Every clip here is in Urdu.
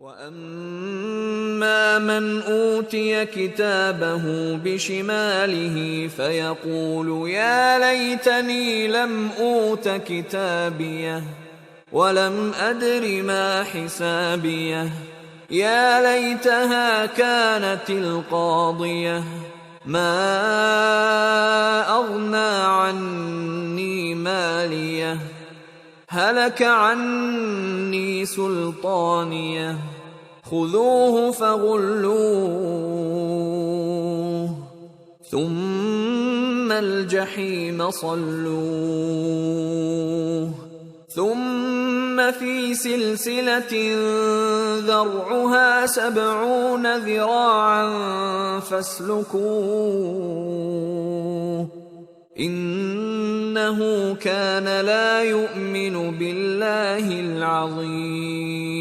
وَأَمَّا مَنْ أُوتِيَ كِتَابَهُ بِشِمَالِهِ فَيَقُولُ يَا لَيْتَنِي لَمْ أُوتَ كِتَابِيَهْ وَلَمْ أَدْرِ مَا حِسَابِيَهْ يَا لَيْتَهَا كَانَتِ الْقَاضِيَةَ مَا أَغْنَى عَنِّي مَالِيَهْ هلك عني سلطانيه خذوه فغلوه ثم الجحيم صلوه ثم في سلسلة ذرعها 70 ذراعا فاسلكوه انه كان لا يؤمن بالله العظيم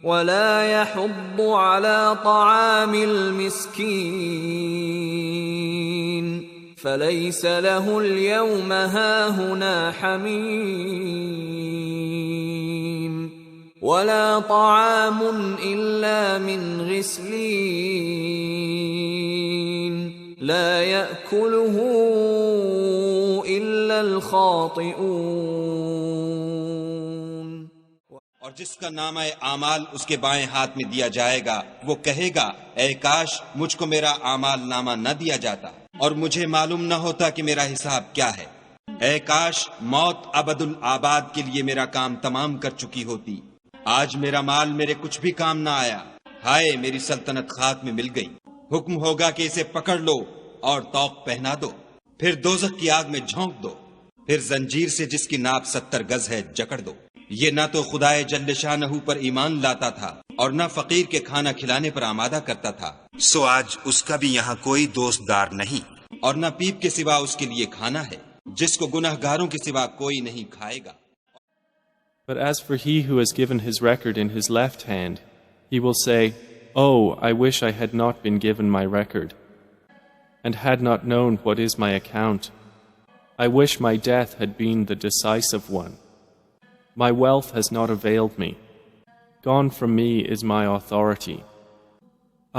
ولا يحض على طعام المسكين فليس له اليوم هاهنا حميم ولا طعام إلا من غسلين لا يأكله إلا الخاطئون۔ اور جس کا نامہ اعمال اس کے بائیں ہاتھ میں دیا جائے گا وہ کہے گا اے کاش مجھ کو میرا اعمال نامہ نہ دیا جاتا اور مجھے معلوم نہ ہوتا کہ میرا حساب کیا ہے۔ اے کاش موت ابد الاآباد کے لیے میرا کام تمام کر چکی ہوتی، آج میرا مال میرے کچھ بھی کام نہ آیا، ہائے میری سلطنت خاک میں مل گئی۔ حکم ہوگا کہ اسے پکڑ لو اور طوق پہنا دو، پھر دوزخ کی آگ میں جھونک دو، پھر زنجیر سے جس کی ناپ 70 گز ہے جکڑ دو۔ یہ نہ تو خدائے جل شانہ پر ایمان لاتا تھا اور نہ فقیر کے کھانا کھلانے پر آمادہ کرتا تھا، سو آج اس کا بھی یہاں کوئی دوست دار نہیں، اور نہ پیپ کے سوا اس کے لیے کھانا ہے، جس کو گنہگاروں کے سوا کوئی نہیں کھائے گا۔ But as for he who has given his record in his left hand, he will say, Oh, I wish I had not been given my record, and had not known what is my account. I wish my death had been the decisive one. My wealth has not availed me. Gone from me is my authority.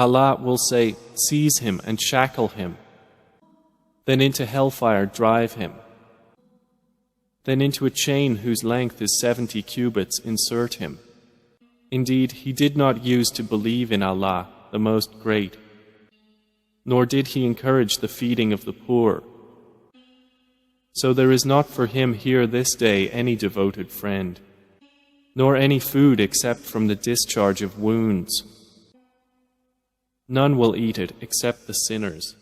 Allah will say, Seize him and shackle him. Then into hellfire drive him. Then into a chain whose length is 70 cubits insert him. Indeed, he did not use to believe in Allah, the Most Great, nor did he encourage the feeding of the poor. So there is not for him here this day any devoted friend, nor any food except from the discharge of wounds. None will eat it except the sinners.